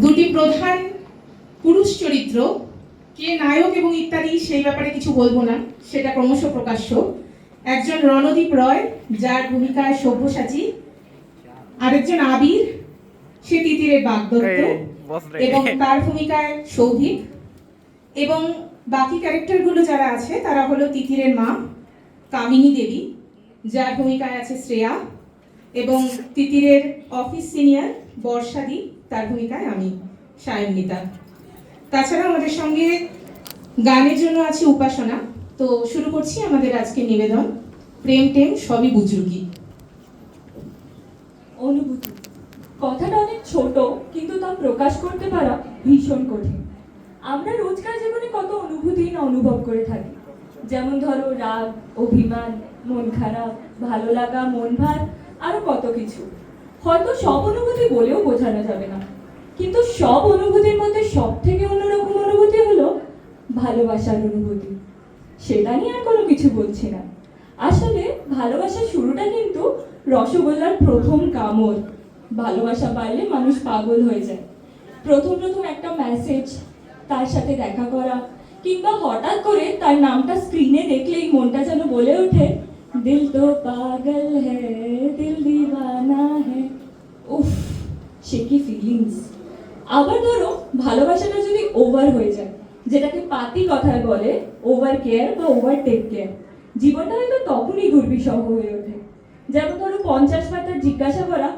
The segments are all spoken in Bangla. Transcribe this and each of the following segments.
দুটি প্রধান পুরুষ চরিত্র, কে নায়ক এবং ইত্যাদি সেই ব্যাপারে কিছু বলবো না, সেটা ক্রমশ প্রকাশ্য। একজন রণদীপ রয়, যার ভূমিকায় সব্যসাচী, আরেকজন আবির, সে তিতিরের বাগদত্ত এবং তার ভূমিকায় সৌভিক, এবং বাকি ক্যারেক্টারগুলো যারা আছে তারা হলো তিতিরের মা কামিনী দেবী, যার ভূমিকায় আছে শ্রেয়া, এবং তিতিরের অফিস সিনিয়র বর্ষাদি, তার ভূমিকায় আমি সায়ন্বিতা। তাছাড়া আমাদের সঙ্গে গানের জন্য আছে উপাসনা। তো শুরু করছি আমাদের আজকের নিবেদন, প্রেম টেম সবই বুজরুকি। অনুভূতি কথাটা অনেক ছোট, কিন্তু তা প্রকাশ করতে পারা ভীষণ কঠিন। আমরা রোজকার জীবনে কত অনুভূতি না অনুভব করে থাকি, যেমন ধরো রাগ, অভিমান, মন খারাপ, ভালো লাগা, মন ভার, আরো কত কিছু। হয়তো সব অনুভূতি বলেও বোঝানো যাবে না, কিন্তু সব অনুভূতির মধ্যে সব থেকে অন্যরকম অনুভূতি হলো ভালোবাসার অনুভূতি। সেটা নিয়ে আর কোনো কিছু বলছি না। আসলে ভালোবাসার শুরুটা কিন্তু রসগোল্লার প্রথম কামড়। ভালোবাসা বাড়লে মানুষ পাগল হয়ে যায়। প্রথম প্রথম একটা মেসেজ, তার সাথে দেখা করা, কিংবা হঠাৎ করে তার নামটা স্ক্রিনে দেখলেই মনটা যেন বলে ওঠে, দিল তো পাগল হ্যায়, দিল দিওয়ানা হ্যায়। উফ, সে কি ফিলিংস! আবার ধরো ভালোবাসাটা যদি ওভার হয়ে যায়, যেটাকে পাতি কথায় বলে ওভার কেয়ার বা ওভার টেক কেয়ার, জীবনটা হয়তো তখনই দুর্বিষহ হয়ে ওঠে। যেমন ধরো 50 পাতার জিজ্ঞাসা করা,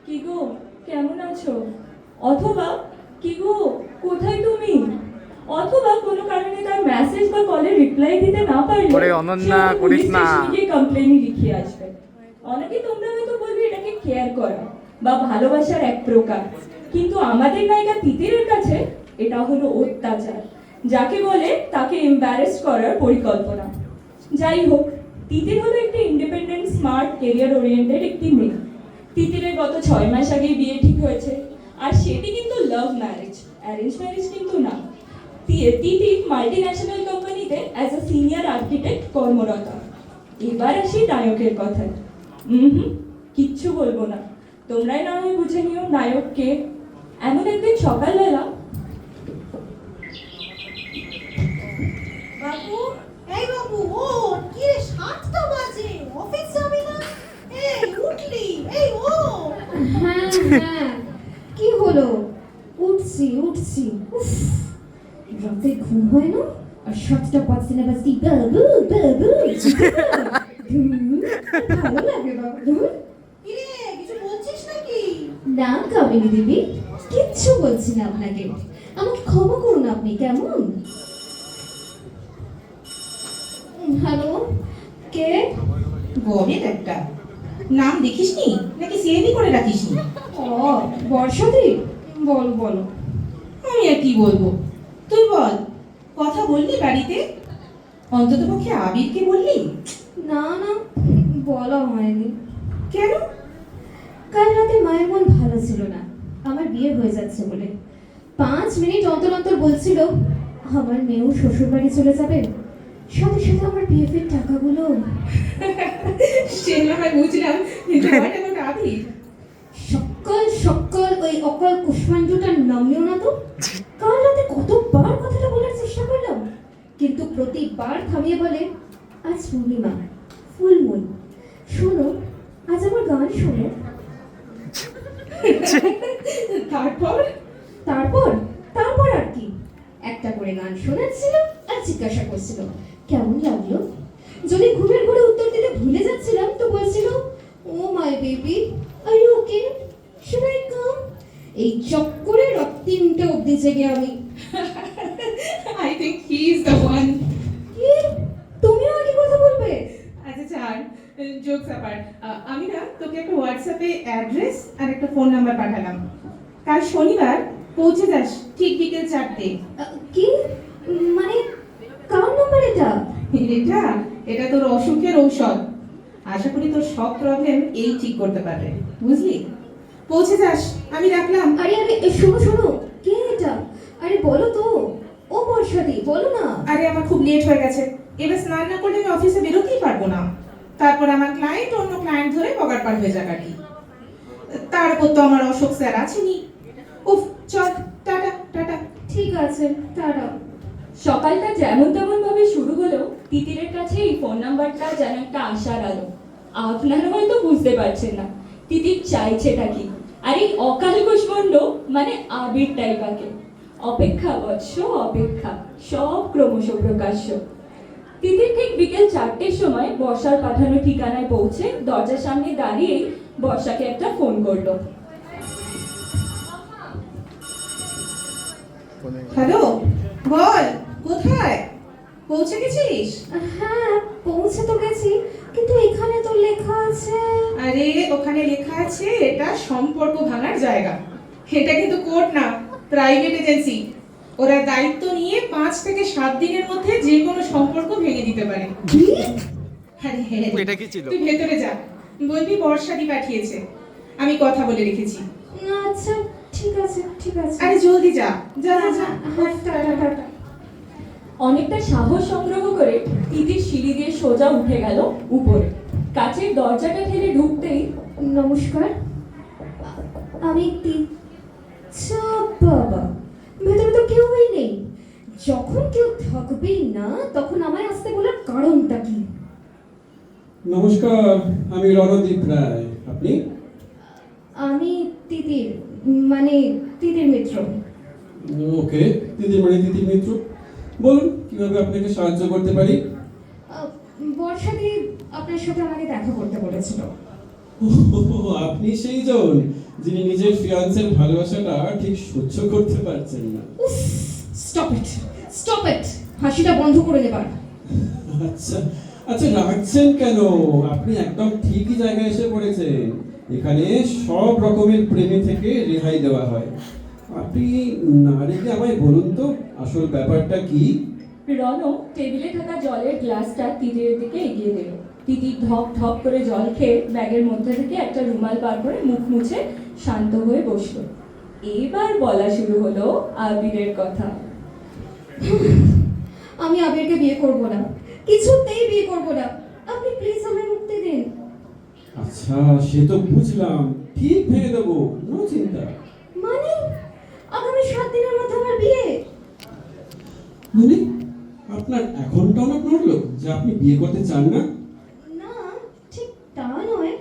কি গো কেমন আছো, অথবা কি গো কোথায় তুমি, অথবা কোনো কারণে তার মেসেজ বা কলে রিপ্লাই দিতে না পারলে কমপ্লেনই লিখিয়ে আসবে। অনেকে তোমরা হয়তো বলবে এটাকে কেয়ার করা বা ভালোবাসার এক প্রকার, কিন্তু আমাদের নায়িকা তিতিরের কাছে এটা হলো অত্যাচার, যাকে বলে তাকে এম্বারেস করার পরিকল্পনা। যাই হোক, তিতির হলো একটি ইন্ডিপেন্ডেন্ট, স্মার্ট, কেরিয়ার ওরিয়েন্টেড একটি মেয়ে। তিতিরের গত 6 মাস আগেই বিয়ে ঠিক হয়েছে, আর সেটি কিন্তু লাভ ম্যারেজ, অ্যারেঞ্জ ম্যারেজ কিন্তু না। তিতির মাল্টি ন্যাশনাল কোম্পানিতে অ্যাজ আ সিনিয়র আর্কিটেক্ট কর্মরত। এবার আসি নায়কের কথায়। কিচ্ছু বলবো না, তোমরাই না হয় বুঝে নিও নায়ক কে। এমন একদিন সকালবেলা, বাবু, এই বাবু, ও কি রে, 7টা বাজে, অফিস যাবি না? এই উঠলি, এই ও। হ্যাঁ হ্যাঁ, কি হলো? উঠছি উঠছি। উফ, রাতে ঘুম হয় না, আর 7টা বাজতে না বাজতে বাবু বাবু ভালো লাগে বাবু। কি রে, কিছু বলছিস নাকি? না কামিনী দেবী, কিচ্ছু বলছি না আপনাকে। আমাকে ক্ষমা করুন আপনি, কেমন? হ্যালো, কে? গবেট একটা, নাম দেখিসনি নাকি সেভই করে রাখিসনি? ও, বর্ষাদি, বলো বলো। আমি আর কি বলবো, তুই বল, কথা বললি বাড়িতে? অন্তত পক্ষে আবিরকে বললি? না না, বলা হয়নি। কেন? কাল রাতে মায়ের মন ভালো ছিল না, আমার বিয়ে হয়ে যাচ্ছে বলে। 5 মিনিট অন্তর অন্তর বলছিল আমার মেয়েও শ্বশুর বাড়ি চলে যাবে, সাথে সাথে আমার বিএফের টাকাগুলো। সে না হয় বুঝলাম, কিন্তু what about আবির? সকাল সকাল ওই অকাল কুষ্মাণ্ডুটা নামিও না তো। কাল রাতে কতবার কথাটা বলার চেষ্টা করলাম, কিন্তু প্রতিবার থামিয়ে বলে, আজ পূর্ণিমা, ফুল মুন, শোনো আজ আমার গান শোনো। তারপর? তারপর তারপর আর কি, একটা করে গান শোনাচ্ছিল আর জিজ্ঞাসা করছিল কেমন লাগলো। যদি ঘুমের ঘরে উত্তর দিতে ভুলে যাচ্ছিলাম তো বলছিল, oh my baby, are you okay, should I come? এই চক্করে রাত 3টে অবধি জেগে আমি। I think he is the one. কি, তুমিও একই কথা বলবে? আচ্ছা ছাড়, জোকস অ্যাপার্ট। আমি না তোকে একটা হোয়াটসঅ্যাপে অ্যাড্রেস আর একটা ফোন নাম্বার পাঠালাম। কাল শনিবার পৌঁছে যাস ঠিক বিকেল 4টে। কি মানে, কার নাম্বার এটা? এটা তোর অসুখের ঔষধ। আশা করি তোর সব প্রবলেম এই ঠিক করতে পারবে, বুঝলি? পৌঁছে যাস, আমি রাখলাম। আরে আরে, শোনো শোনো, কে এটা? আরে বলো তো, ও বর্ষাদি, বলো না। আরে আমার খুব লেট হয়ে গেছে, এবার স্নান না করলে আমি অফিসে বেরোতেই পারবো না। তারপর আমার ক্লায়েন্ট অন্য ক্লায়েন্ট ধরে বগার পার হয়ে যাক আর কি। তার উপর তো আমার অশোক স্যার আছেনি। উফ, চল আছে, টাটা। সকালটা যেমন তেমন ভাবে শুরু হলেও তিতিরের কাছে এই ফোন নাম্বারটা যেন একটা আশার আলো। আপনারা হয়তো বুঝতে পারছেন না তিতির চাইছেটা কি। আর এই অকাল কুষ্মণ্ড মানে আবিরটাই বাকে। অপেক্ষা বৎস অপেক্ষা, সব ক্রমশ প্রকাশ্য। তিতির ঠিক বিকেল 4টের সময় বর্ষার পাঠানো ঠিকানায় পৌঁছে দরজার সামনে দাঁড়িয়েই বর্ষাকে একটা ফোন করলো। হ্যালো, বল কোথায় পৌঁছে গেছিস? হ্যাঁ, পৌঁছে তো গেছি, কিন্তু এখানে তো লেখা আছে। আরে ওখানে লেখা আছে এটা সম্পর্ক ভাঙার জায়গা। এটা কিন্তু কোর্ট না, প্রাইভেট এজেন্সি। ওরা দায়িত্ব নিয়ে 5 থেকে 7 দিনের মধ্যে যে কোনো সম্পর্ক ভেঙে দিতে পারে। আরে হ্যাঁ, এটা কি ছিল? তুই ভেতরে যা, বলবি বর্ষাদি পাঠিয়েছে, আমি কথা বলে রেখেছি। আচ্ছা, ঠিক আছে ঠিক আছে। আরে জলদি যা যা যা যা। হ্যাঁ, টাটা টাটা। অনেকটা সাহস সংগ্রহ করে তিতির সিঁড়ি দিয়ে সোজা উঠে গেল উপরে। কাচের দরজাটা ঠেলে ঢুকতেই নমস্কার, আমি বাবা, ভেতরে তো কেউই নেই। যখন কেউ থাকবেই না তখন আমায় আসতে বলার কারণটা কি? নমস্কার, আমি রণদীপ রায়। আপনি? আমি তিতির, মানে তিতির মিত্র। ওকে, দিদির মানে দিদির মিত্র। বলুন কিভাবে আপনাকে সাহায্য করতে পারি? বর্ষাদি আপনার সাথে আমাকে দেখা করতে বলেছিল। আপনি সেই জন যিনি নিজের ফিয়ান্সের ভালোবাসাটা ঠিক সহ্য করতে পারছেন না। স্টপ ইট, স্টপ ইট, হাসিটা বন্ধ করে দেবার। আচ্ছা আচ্ছা, রাখছেন কেন? আপনি একদম ঠিকই জায়গায় এসে পড়েছেন। এখানে সব রকমের প্রেমী থেকে রেহাই দেওয়া হয়। আপনি না রেখে আমায় বলুন তো আসল ব্যাপারটা কি? রণ টেবিলে থাকা জলের গ্লাসটা তিতিরের দিকে এগিয়ে দিল। তিতির ধপ ধপ করে জল খেয়ে ব্যাগের মধ্যে থেকে একটা রুমাল বার করে মুখ মুছে শান্ত হয়ে বসলো। এবার বলা শুরু হলো আবিরের কথা। আমি আবিরকে বিয়ে করব না, কিছুতেই বিয়ে করব না। আপনি প্লিজ আমায় মুক্তি দিন। আচ্ছা, সে তো বুঝলাম, ঠিক ভেঙে দেবো, নো চিন্তা। মানে আগামী 7 দিনের মধ্যে আমার বিয়ে? মানে আপনার এখন টনক নড়লো যে আপনি বিয়ে করতে চান না? না, ঠিক তা নয়,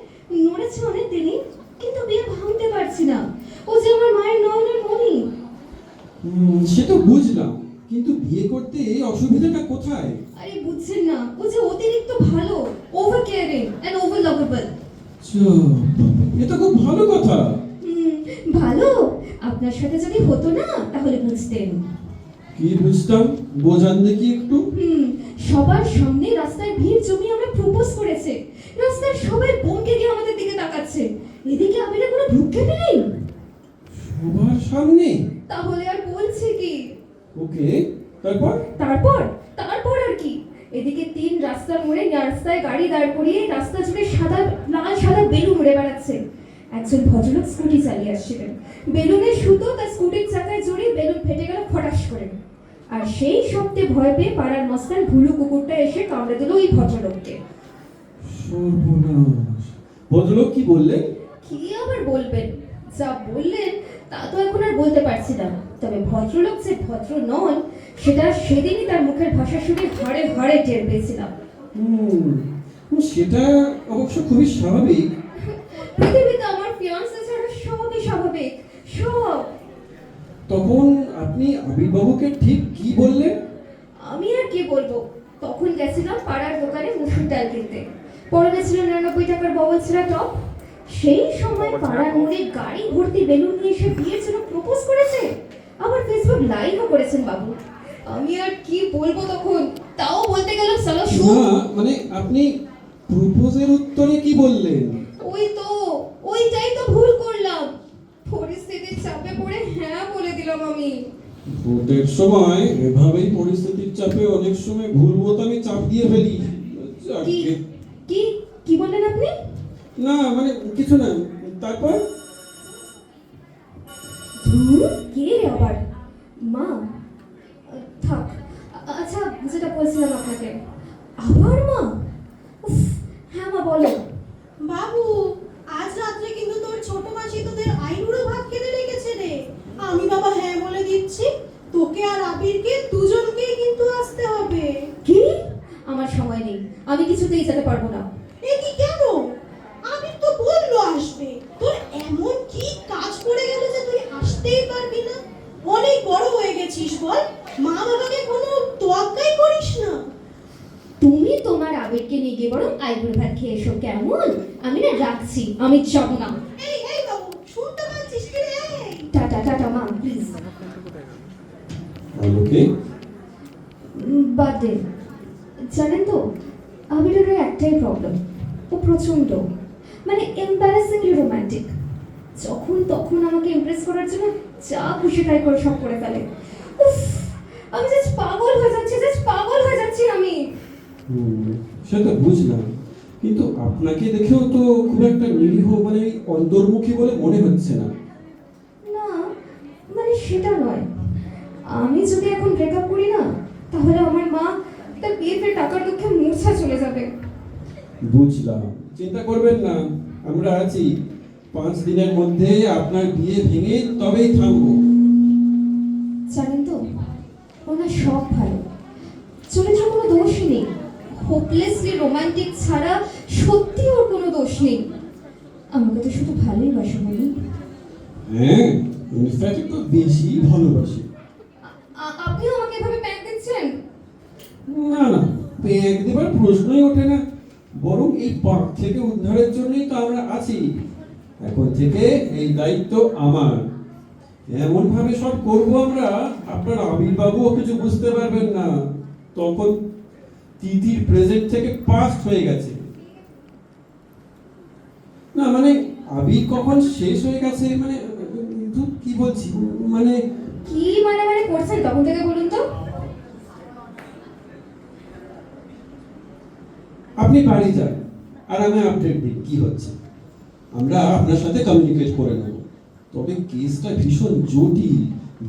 নড়েছে অনেক দিনই, কিন্তু বিয়ে ভাঙতে পারছি না। ও যে আমার মায়ের নয়নের মণি। সে তো বুঝলাম, কিন্তু বিয়ে করতে এই অসুবিধাটা কোথায়? আরে বুঝছেন না, ও যে অতিরিক্ত ভালো, over caring and over lovable. এটা খুব ভালো কথা। ভালো? আপনার সাথে যদি হতো না তাহলে বুঝতেন। কি বুঝতাম, বোঝান দেখি একটু। সবার সামনে রাস্তায় ভিড় জমিয়ে আমরা প্রপোজ করেছে। রাস্তার সবাই বমকে গিয়ে আমাদের দিকে তাকাচ্ছে। এদিকে আবিরের কোনো ভ্রুক্ষেপই নেই। সবার সামনে? তাহলে আর বলছে কি? ওকে, তারপর? তারপর তারপর আর কি? এদিকে 3 রাস্তার মোড়ে রাস্তায় গাড়ি দাঁড় করিয়ে রাস্তা জুড়ে লাল সাদা বেলুন উড়ে বেড়াচ্ছে। একজন ভদ্রলোক স্কুটি চালিয়ে আসছিলেন। বেলুনের সুতো তার স্কুটির চাকায় জড়িয়ে বেলুন ফেটে গেল ফটাস করে। আর সেই শব্দে ভয় পেয়ে পাড়ার মস্তান ভুলু কুকুরটা এসে কামড়ে দিল ওই ভদ্রলোককে। সর্বনাশ! ভদ্রলোক কি বললেন? কি আবার বলবেন? যা বললেন তা তো এখন আর বলতে পারছি না। তবে ভদ্রলোক যে ভদ্র নন সেটা সেদিনই তার মুখের ভাষা শুনে হাড়ে হাড়ে টের পেয়েছিলাম। সেটা অবশ্য খুবই স্বাভাবিক। পৃথিবীতে আমার ফিয়ান্সে ছাড়া সবই স্বাভাবিক, সব। তখন আপনি আবির্বাবুকে ঠিক কি বললেন? আমি আর কি বলবো, তখন গেছিলাম পাড়ার দোকানে মুসুর ডাল কিনতে। পরনে ছিল 99 টাকার ববল ছেঁড়া টপ। সেই সময় পাড়ার মোড়ে গাড়ি ভর্তি বেলুন নিয়ে এসে বিয়ের জন্য প্রপোজ করেছে। আবার ফেসবুক লাইভও করেছেন বাবু। আমি আর কি বলবো তখন, তাও বলতে গেলাম সালা শু। না মানে আপনি প্রপোজের উত্তরে কি বললেন? ওইটাই তো ভুল করলাম। পরিস্থিতির চাপে পড়ে হ্যাঁ বলে দিলাম আমি। ভোটের সময় এভাবেই পরিস্থিতির চাপে অনেক সময় ভুল বোতামে চাপ দিয়ে ফেলি। কি কি কি বললেন আপনি? না মানে কিছু না। তারপর? কে রে আবার? মা? থাক। আচ্ছা, যেটা বলছিলাম আপনাকে, আবার মা? উফ, হ্যাঁ মা বলো। বাবু, আজ রাত্রে কিন্তু তোর ছোট মাসি তোদের আইনুরো ভাত খেতে রেখেছে রে। আমি বাবা হ্যাঁ বলে দিচ্ছি। তোকে আর আবিরকে দুজনকেই কিন্তু আসতে হবে। কি? আমার সময় নেই, আমি কিছুতেই যেতে পারবো না। এ কি কেন? আবির তো বললো আসবে। তোর এমন কি কাজ পড়ে গেল যে তুই আসতেই পারবি না? অনেক বড় হয়ে গেছিস বল, মা বাবাকে কোনো তোয়াক্কাই করিস না। তুমি তোমার আবেগকে নিয়ে গিয়ে বরং আইবুড়ো ভাত খেয়ে এসো, কেমন? আমি না রাখছি, আমি যাবো না। এই এই বাবু, শুনতে পাচ্ছিস কি রে? এই টাটা টাটা মা, প্লিজ। আলোকে বাদ দিন। জানেন তো, আবিরের একটাই প্রবলেম, ও প্রচন্ড মানে এম্বারাসিংলি রোমান্টিক। যখন তখন আমাকে ইমপ্রেস করার জন্য যা খুশি তাই করে সব করে ফেলে। উফ, আমি জাস্ট পাগল হয়ে যাচ্ছি, জাস্ট পাগল হয়ে যাচ্ছি আমি। সে তো বুঝলাম, কিন্তু আপনাকে দেখেও তো খুব একটা নিরীহ মানে অন্তর্মুখী বলে মনে হচ্ছে না। না মানে সেটা নয়, আমি যদি এখন ব্রেকআপ করি না, তাহলে আমার মা তার বিয়েতে টাকার দুঃখে মূর্ছা চলে যাবে। বুঝলাম, চিন্তা করবেন না, আমরা আছি। 5 দিনের মধ্যে আপনার বিয়ে ভেঙে তবেই থামবো। জানেন তো, ওনার সব ভালো, চরিত্র কোনো দোষই নেই। হোপলেসলি রোমান্টিক ছাড়া সত্যি ওর কোনো দোষ নেই। আমাকে তো শুধু ভালোই বাসো বলি। হ্যাঁ, ইনফ্যাক্ট একটু বেশি ভালোবাসি। আপনিও আমাকে এভাবে প্যাক দিচ্ছেন? না না, পেঁয়াজ দেবার প্রশ্নই ওঠে না। বরং এই পাপ থেকে উদ্ধারের জন্যই তো আমরা আছি। এখন থেকে এই দায়িত্ব আমার। এমন ভাবে সব করব আমরা, আপনার আবির বাবুও কিছু বুঝতে পারবেন না। তখন তিতির প্রেজেন্ট থেকে পাস্ট হয়ে গেছে। না মানে আবির কখন শেষ হয়ে গেছে মানে কি বলছি মানে কি মানে মানে করছেন তখন থেকে বলুন তো? আপনি বাড়ি যান আর আমি আপডেট দিন কি হচ্ছে। আমরা আপনার সাথে কমিউনিকেট করে নেব। তবে কেসটা ভীষণ জটিল,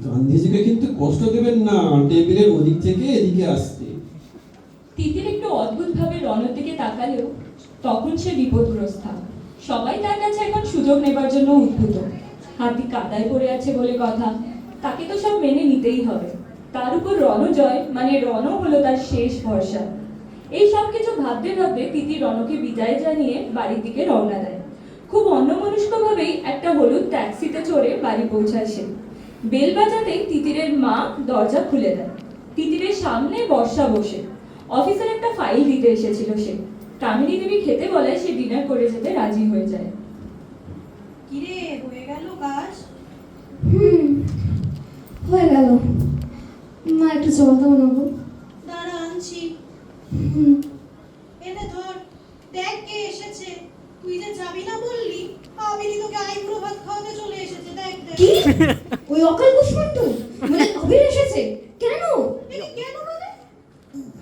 গান্ধীজিকে কিন্তু কষ্ট দেবেন না টেবিলের ওদিক থেকে এদিকে আসতে। তিতির একটু অদ্ভুতভাবে রণর দিকে তাকালেও তখন সে বিপদগ্রস্ত। সবাই তার কাছে এখন সুযোগ নেবার জন্য উদ্ভূত। হাতি কাদায় পড়ে আছে বলে কথা, তাকে তো সব মেনে নিতেই হবে। তার উপর রণজয় মানে রণ হলো তার শেষ ভরসা। এই সব কিছু ভাবতে ভাবতে তিতির রণকে বিদায় জানিয়ে বাড়ির দিকে রওনা দেয়। খুব অন্যমনস্কভাবেই একটা হলুদ ট্যাক্সিতে চড়ে বাড়ি পৌঁছায় সে। বেল বাজাতেই তিতিরের মা দরজা খুলে দেয়। তিতিরের সামনে বর্ষা বসে। অফিসের একটা ফাইল দিতে এসেছিল সে। কামিনী দেবী খেতে বলায় সে ডিনার করে যেতে রাজি হয়ে যায়। কি রে, হয়ে গেল কাজ? হয়ে গেল। মা একটু জল দাও না গো। দাঁড়া আনছি। এনে ধর, দেখ কে এসেছে। তুই যে যাবি না বললি, আবিরই তোকে আইবুড়ো ভাত খাওয়াতে চলে এসেছে। দেখ দেখ। কি? ওই অকাল কুষ্মাণ্ড মানে আবির এসেছে? কেন? এ কেন মানে?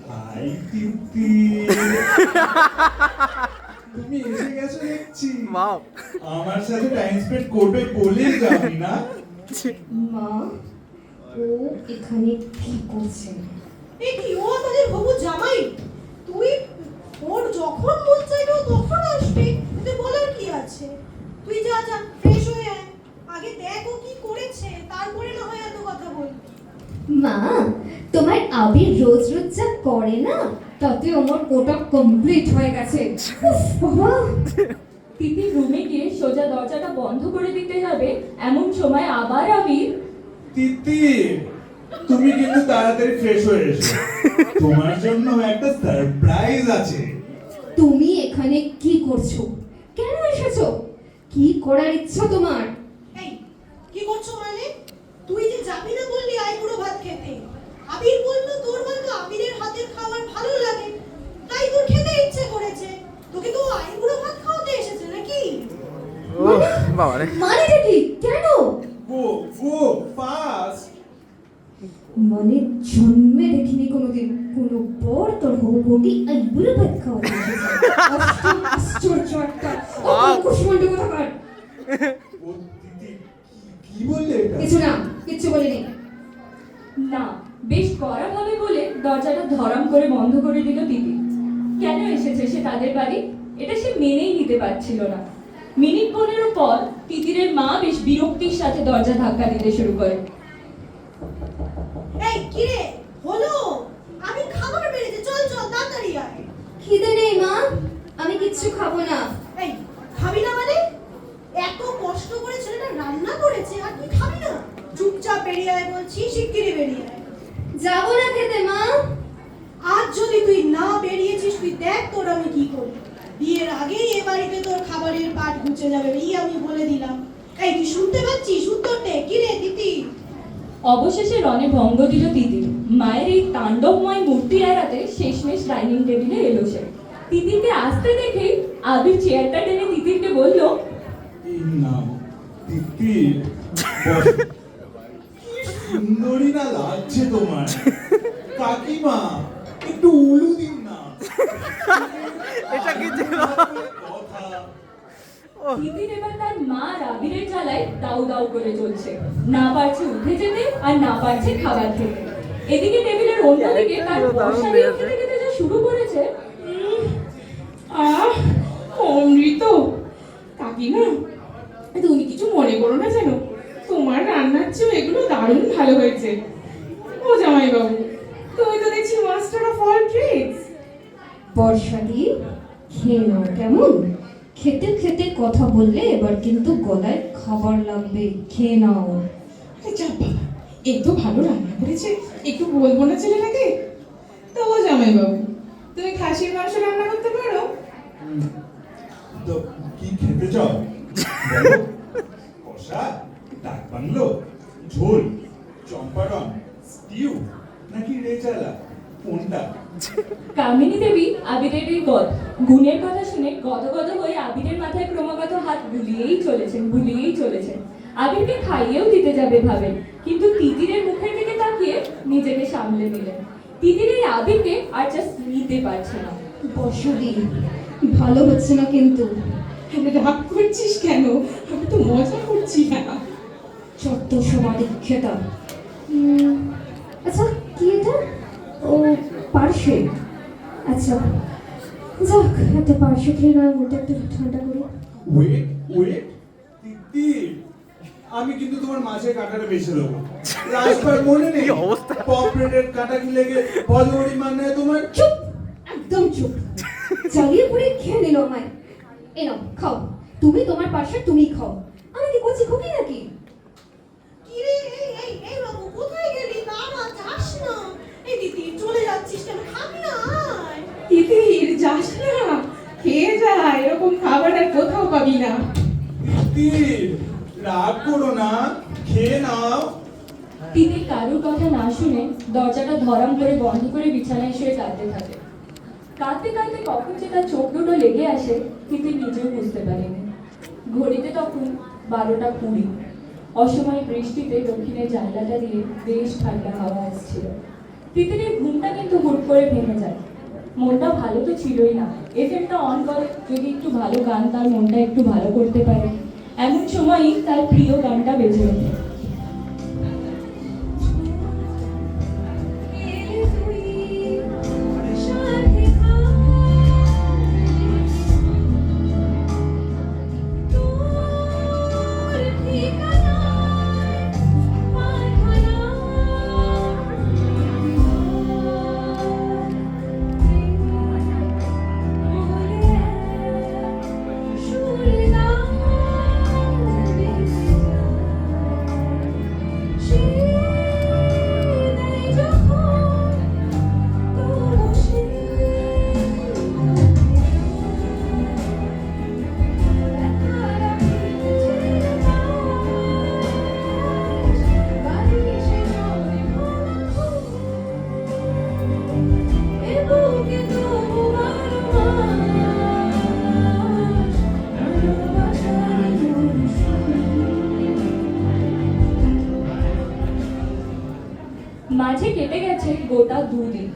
হাই তিতি, তুমি এসে গেছো দেখছি। আমার সাথে টাইম স্পেন্ড করবে বলে যাবি না? মা, ও এখানে কি করছে? এ কি, ও আমাদের হবু জামাই? তুই ওর যখন মন চাইবে ও তখন আসবে, এতে বলার কি আছে? তুই যা যা, ফ্রেশ হয়ে আয়। আগে দেখ ও কি করেছে, তারপরে না হয় এত কথা বলবি। মা, তোমার আবির রোজ রোজ যা করে না, তাতে আমার কোটা কমপ্লিট হয়ে গেছে। উফ, বাবা। তিতির রুমে গিয়ে সোজা দরজাটা বন্ধ করে দিতে যাবে, এমন সময় আবার আবির। তিতি, তুমি কিন্তু তাড়াতাড়ি ফ্রেশ হয়ে এসো, তোমার জন্য একটা সারপ্রাইজ আছে। তুমি এখানে কি করছো? কেন এসেছো? কি করার ইচ্ছা তোমার? এই, কি করছো মানে? তুই যে যাবি না বললি আইবুড়ো ভাত খেতে, আবির বললো তোর হয়তো আবিরের হাতের খাবার ভালো লাগে, তাই তোর খেতে ইচ্ছে করেছে। তোকে তো আইবুড়ো ভাত খাওয়াতে এসেছে নাকি? মানেটা কি? কেন? গো গো ফাস্ট। মানে জন্মে দেখিনি কোনোদিন কোনো বর তোর হবু বউকে আইবুড়ো ভাত খাওয়াতে এসেছে। আশ্চর্য একটা অকাল কুষ্মাণ্ড কোথাকার। ও তিতি, কি বললে এটা? কিছু না, কিচ্ছু বলিনি। না, বেশ কড়াভাবে বলে দরজাটা ধরাম করে বন্ধ করে দিল তিতির। কেন এসেছে সে তাদের বাড়ি, এটা সে মেনেই নিতে পারছিল না। মিনিট 15 পর তিতিরের মা বেশ বিরক্তির সাথে দরজা ধাক্কা দিতে শুরু করে। কিরে হলো? আমি খাবার বেড়েছে, চল চল তাড়াতাড়ি আয়। খিদে নেই মা, আমি কিচ্ছু খাবো না। এই খাবি না মানে? এত কষ্ট করে ছেলেটা রান্না করেছে আর তুই খাবি না? চুপচাপ বেরিয়ে আয় বলছি, শিগগিরই বেরিয়ে আয়। যাবো না খেতে মা। আজ যদি তুই না বেরিয়েছিস তুই দেখ তোর আমি কি করি। বিয়ের আগেই এ বাড়িতে তোর খাবারের পাট ঘুচে যাবে, এই আমি বলে দিলাম। এই তুই শুনতে পাচ্ছিস? উত্তরটে কি রে তিতি? অবশেষে রনে ভঙ্গ দিল তিতির। মায়ের এই তাণ্ডবময় মূর্তি এড়াতে শেষমেশ ডাইনিং টেবিলে এলো সে। তিতিরকে আসতে দেখেই আবির চেয়ারটা টেনে তিতিরকে বলল, এই নাও তিতি, বস। কি সুন্দরী না লাগছে তোমার। কাকিমা একটু উলু দিন না। এটা কি কথা। তিতির এবার তার মা আর আবিরের জ্বালায় দাউ দাউ করে চলছে। না পারছে উঠে যেতে আর না পারছে খাবার খেতে। এদিকে টেবিলের অন্যদিকে তার বর্ষা দিয়ে খেতে খেতে যা শুরু করেছে। আহ অমৃত। কাকিমা, তুমি কিছু মনে করো না যেন, তোমার রান্নার চেয়ে এগুলো দারুণ ভালো হয়েছে। ও জামাইবাবু, তুমি তো দেখছি মাস্টার অফ অল ট্রেডস। বর্ষাদি, খেয়ে নাও কেমন? খেতে খেতে কথা বললে এবার কিন্তু গলায় খাবার লাগবে, খেয়ে নাও। চাপ বাবা, এত ভালো রান্না করেছে, একটু বলবো না ছেলেটাকে? তো ও জামাইবাবু, তুমি খাসির মাংস রান্না করতে পারো? তো কি খেতে চাও বলো? কষা, ডাক বাংলো, ঝোল, চম্পারন, স্টিউ নাকি রেজালা, কোনটা? কামিনী দেবী আবিরের এই গুণের কথা শুনে গদগদ হয়ে আবিরের মাথায় ক্রমাগত হাত বুলিয়েই চলেছেন। আবিরকে খাইয়েও দিতে যাবে ভাবেন, কিন্তু তিতিরের মুখের দিকে তাকিয়ে নিজেকে সামলে নিলেন। তিতির এই আবিরকে আর জাস্ট নিতে পারছে না। বর্ষাদি, ভালো হচ্ছে না কিন্তু। রাগ করছিস কেন? আমি তো মজা করছি না। চত্ব সমাধি খেতা। আচ্ছা কি এটা? ও পার্শে। আচ্ছা যাক, এত পার্শে খেয়ে নয়, মোটা একটু ঠান্ডা করি। ওয়েট তিতি, আমি কিন্তু তোমার মাছের কাঁটাটা বেছে দেবো। লাস্টবার মনে নেই? পপরেটের কাঁটা কি লেগে বলবড়ি মানে তোমার? চুপ, একদম চুপ। চালিয়ে পড়ে খেয়ে নিল আমায়। এ নাও খাও, তুমি তোমার পার্শে তুমিই খাও। আমি কি করছি খুবই নাকি? কি রে এই বাবু, কোথায় গেলি? না না যাস না। এই দিদি চলে যাচ্ছিস কেন? খাবি না? আয়। তিতির, যাস না, খেয়ে যা, এরকম খাবার আর কোথাও পাবি না। তিতি, রাগ করো না, খেয়ে নাও। তিতির কারোর কথা না শুনে দরজাটা ধরাম করে বন্ধ করে বিছানায় শুয়ে কাঁদতে থাকে। কাঁদতে কাঁদতে কখন যে তার চোখ দুটো লেগে আসে তিতির নিজেও বুঝতে পারেনি। ঘড়িতে তখন 12:20। অসময়ে বৃষ্টিতে দক্ষিণের জানলাটা দিয়ে বেশ ঠান্ডা হাওয়া আসছিল। তিতিরের ঘুমটা কিন্তু হুট করে ভেঙে যায়। মনটা ভালো তো ছিলই না। এফএমটা অন করে, যদি একটু ভালো গান তার মনটা একটু ভালো করতে পারে। এমন সময়ই তার প্রিয় গানটা বেজে ওঠে। মাঝে কেটে গেছে গোটা 2 দিন।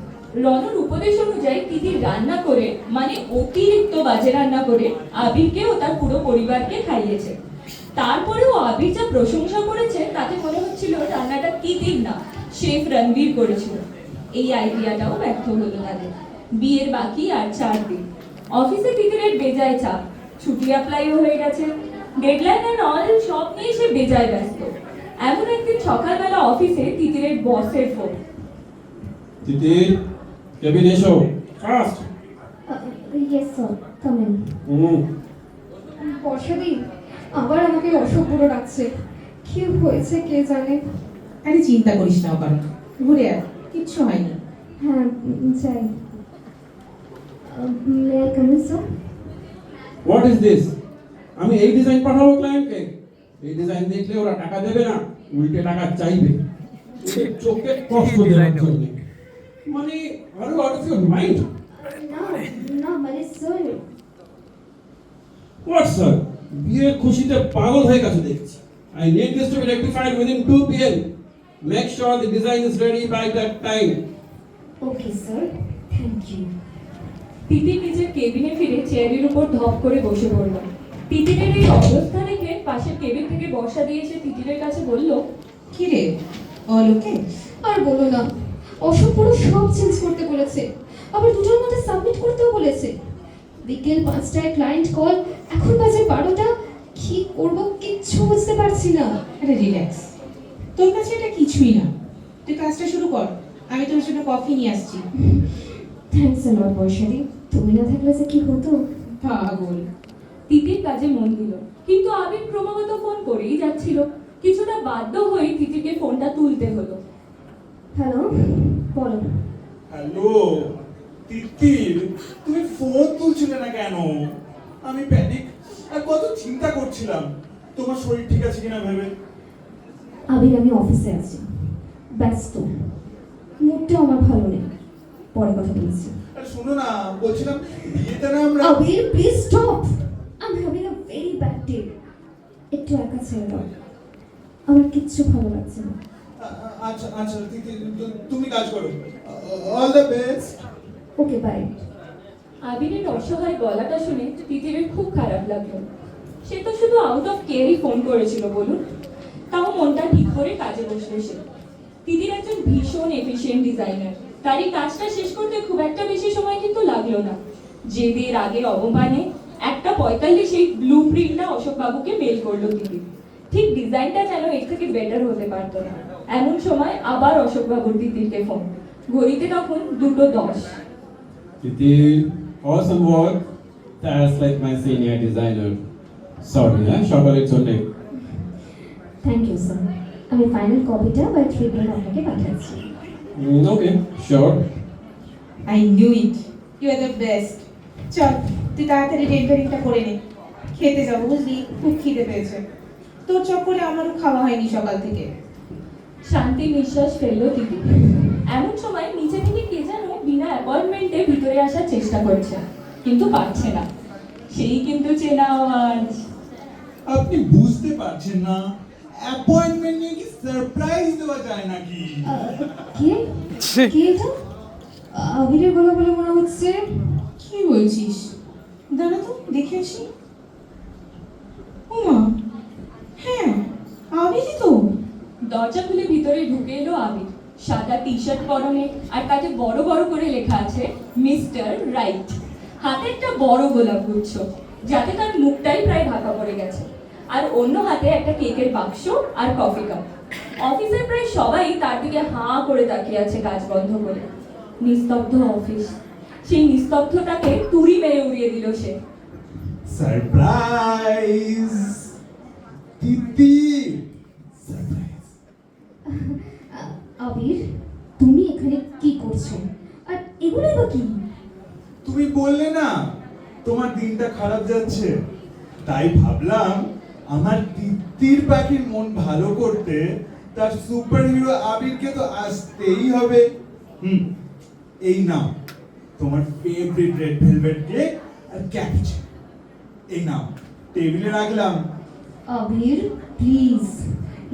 রনর উপদেশ অনুযায়ী তিতির রান্না করে, মানে অতিরিক্ত বাজে রান্না করে আবিরকে ও তার পুরো পরিবারকে খাইয়েছে। তারপরেও আবির যা প্রশংসা করেছে তাতে মনে হচ্ছিল রান্নাটা তিতির না, শেফ রণবীর করেছিল। এই আইডিয়াটাও ব্যর্থ হলো তাদের। বিয়ের বাকি আর 4 দিন। অফিসে তিতিরের বেজায় চাপ, ছুটি অ্যাপ্লাইও হয়ে গেছে, ডেডলাইন এন্ড অল সব নিয়ে সে বেজায় ব্যস্ত। এমন একদিন সকালবেলা অফিসে তিতিরের বসের ফোন। তিতির কেবিন এসো fast. Yes sir, come in. বর্ষাদি, আবার আমাকে অসুখ পুরো রাখছে। কি হয়েছে কে জানে। আরে চিন্তা করিস না কারণ ঘুরে আর কিচ্ছু হয়নি। হ্যাঁ, যাই। May I come in sir? What is this? আমি এই ডিজাইন পাঠাবো ক্লায়েন্টকে? এই ডিজাইন দেখলে ওরা টাকা দেবে না, উল্টে টাকা চাইবে। ওদের চোখে কষ্ট দেওয়ার জন্য। মানে আর আউট অফ ইউর মাইন্ড। না না, মানে স্যার, হোয়াট স্যার? বিয়ের খুশিতে পাগল হয়ে গেছে দেখছি। I need this to be rectified within 2 p.m. Make sure the design is ready by that time. Okay sir, thank you. Titir নিজের কেবিনে ফিরে চেয়ারের উপর ধপ করে বসে পড়ল। তিতিরের এই অবস্থা দেখে পাশের কেবিন থেকে বর্ষা দিয়ে এসে তিতিরের কাছে বলল, কি রে অলোকে? আর বলো না, অশোক পুরো সব চেঞ্জ করতে বলেছে, আবার দুটোর মধ্যে সাবমিট করতেও বলেছে। বিকেল 5টায় ক্লায়েন্ট কল, এখন বাজে 12টা। কি করবো কিচ্ছু বুঝতে পারছি না। আরে রিল্যাক্স, তোর কাছে এটা কিছুই না। তুই কাজটা শুরু কর, আমি তোর জন্য কফি নিয়ে আসছি। থ্যাঙ্কস আ লট বর্ষাদি, তুমি না থাকলে যে কি হতো। পাগল। তিতির কাজে মন দিল, কিন্তু আবির ক্রমাগত ফোন করেই যাচ্ছিল। কিছুটা বাধ্য হয়ে তিতিরকে ফোনটা তুলতে হলো। হ্যালো, বলো। হ্যালো তিতির, তুমি ফোন তুলছিলে না কেন? আমি প্যানিক আর কত চিন্তা করছিলাম তোমার শরীর ঠিক আছে কিনা ভেবে। আবির, আমি অফিসে আছি, ব্যস্ত, মুডটা আমার ভালো নেই, পরে কথা বলছি। আর শোনো না, বলছিলাম বিয়েতে না আমরা Abir, please stop, I am having a very bad day. একটু একা ছেড়ে দাও, আমার কিচ্ছু ভালো লাগছে না। আচ্ছা আচ্ছা তিতির, তুমি কাজ করো। All the best. Okay, bye. আবিরের অসহায় গলাটা শুনে তিতিরের খুব খারাপ লাগলো। সে তো শুধু আউট অফ কেয়ারই ফোন করেছিল বলুন, তাও মনটা ঠিক করে কাজে বসলো সে। তিতির একজন ভীষণ এফিশিয়েন্ট ডিজাইনার, তার এই কাজটা শেষ করতে খুব একটা বেশি সময় কিন্তু লাগলো না। জেদের আগের অবমানে 1:45 এই ব্লু প্রিন্টটা অশোকবাবুকে মেল করলো তিতির। ঠিক ডিজাইনটা যেন এর থেকে বেটার হতে পারতো না। এমন সময় আবার অশোকবাবুর তিতিরকে ফোন, ঘড়িতে তখন 2:10। তিতির, awesome work. That's like my senior designer. Sorry, সকালের জন্য। থ্যাংক ইউ স্যার, আমি ফাইনাল কপিটা বাই 3 PM আপনাকে পাঠাচ্ছি। Okay, sure. I knew it, you are the best. চল তুই তাড়াতাড়ি ডেলিভারিটা করে নে, খেতে যাবো বুঝলি, খুব খিদে পেয়েছে। তোর চক্করে আমারও খাওয়া হয়নি সকাল থেকে। শান্তি নিঃশ্বাস ফেললো তিতির। এমন সময় নিচে থেকে কে যেন বিনা অ্যাপয়েন্টমেন্টে ভিতরে আসার চেষ্টা করছে, কিন্তু পারছে না। সেই কিন্তু চেনা আওয়াজ। আপনি বুঝতে পারছেন না, অ্যাপয়েন্টমেন্ট নিয়ে কি সারপ্রাইজ দেওয়া যায় নাকি? কে কে এটা? আবিরের গলা বলে মনে হচ্ছে। কি বলছিস? দাঁড়া তো দেখে আসি। ওমা, হ্যাঁ আবিরই তো। দরজা খুলে ভিতরে ঢুকে এলো আবির। সাদা টি শার্ট পরনে, আর তাতে বড় বড় করে লেখা আছে মিস্টার রাইট। হাতে একটা বড় গোলাপ গুচ্ছ, যাতে তার মুখটাই প্রায় ঢাকা পড়ে গেছে। আর অন্য হাতে একটা কেকের বাক্স আর কফি কাপ। অফিসের প্রায় সবাই তার দিকে হাঁ করে তাকিয়ে আছে কাজ বন্ধ করে। নিস্তব্ধ অফিস, সেই নিস্তব্ধতাকে তুড়ি মেরে উড়িয়ে দিল সে। সারপ্রাইজ তিতির, সারপ্রাইজ। আবির, তুমি এখানে কি করছো? আর এগুলোই বা কি? তুমি বললে না তোমার দিনটা খারাপ যাচ্ছে, তাই ভাবলাম আমার তিতির পাখির মন ভালো করতে তার সুপার হিরো আবিরকে তো আসতেই হবে। এই নাও তোমার ফেভারিট রেড ভেলভেট কেক আর ক্যাপুচিনো। এই নাও, টেবিলে রাখলাম। আবির প্লিজ,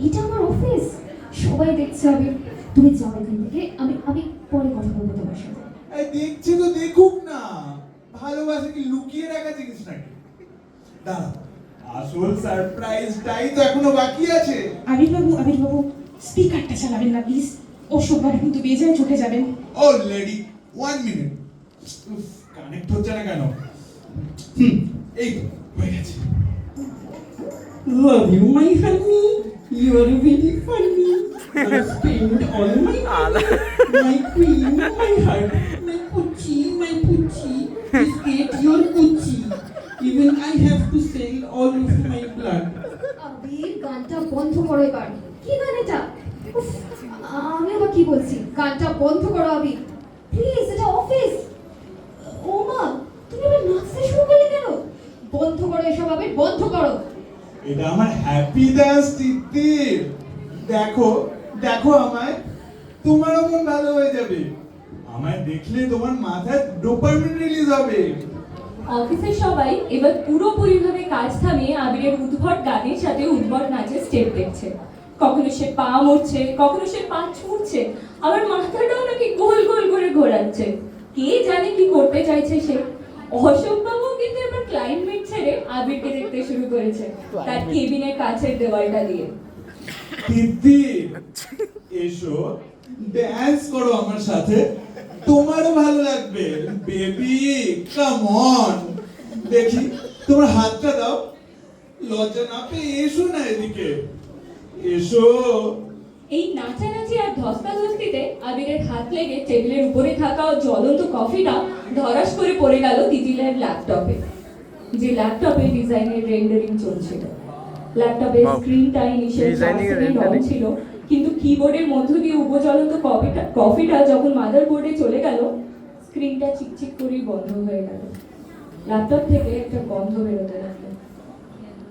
এটা আমার অফিস, সবাই দেখছে। আবির তুমি যাও এখান থেকে, আমি আমি পরে কথা বলবো তোমার সাথে। এই দেখছি তো দেখুক না, ভালোবাসা কি লুকিয়ে রাখা জিনিস নাকি? দাঁড়াও, আসল সারপ্রাইজটাই তো এখনো বাকি আছে। আবির বাবু স্পিকারটা চালাবেন না প্লিজ, অশোক বাবু কিন্তু বেজায় চটে যাবেন। ও লেডি, 1 মিনিট। কানেক্ট হচ্ছে না কেন? এই তো হয়ে গেছে। Love you, my honey. You are very funny. spend all my money. My queen, my heart, my Pucci, please get your Pucci. Even I have to sell all of my blood. আবির, গানটা বন্ধ করো এবার। কি গান এটা? উফ, আমি আবার কি বলছি? গানটা বন্ধ করো আবির, প্লিজ, এটা অফিস। ও মা, তুমি আবার নাচতে শুরু করলে কেন? বন্ধ করো এসব আবির, বন্ধ করো। এটা আমার হ্যাপি ডান্স তিতির। দেখো দেখো আমায়, তোমারও মন ভালো হয়ে যাবে। আমায় দেখলে তোমার মাথায় ডোপামিন রিলিজ হবে। অফিসের সবাই এবার পুরোপুরিভাবে কাজ থামিয়ে আবিরের উদ্ভট গানের সাথে উদ্ভট নাচের স্টেপ দেখছে। কখনো সে পা মরছে, কখনো সে পা ছুঁড়ছে, আবার মাথাটাও নাকি গোল গোল করে ঘোরাচ্ছে। কে জানে কি করতে চাইছে সে। অশোকবাবু কিন্তু এবার ক্লাইমেট ছেড়ে আবিরকে দেখতে শুরু করেছে তার কেবিনের কাছের দেওয়ালটা দিয়ে। তিতির, এসো ড্যান্স করো আমার সাথে, তোমারও ভালো লাগবে। বেবি কাম অন, দেখি তোমার হাতটা দাও। লজ্জা না পেয়ে এসো না এদিকে, এসো। এই নাচানাচি আর ধস্তাধস্তিতে আবিরের হাত লেগে টেবিলের উপরে থাকা জ্বলন্ত কফিটা ধরাস করে পড়ে গেল তিতিলের ল্যাপটপে, যে ল্যাপটপে ডিজাইনের রেন্ডারিং চলছিল। ল্যাপটপের Wow. স্ক্রিনটা ইনিশিয়াল Designing এর সেকেন্ড অন rendering। ছিল, কিন্তু কিবোর্ডের মধ্য দিয়ে উপজ্বলন্ত কফিটা যখন মাদারবোর্ডে চলে গেল, স্ক্রিনটা চিকচিক করেই বন্ধ হয়ে গেল। ল্যাপটপ থেকে একটা গন্ধ বেরোতে লাগলো।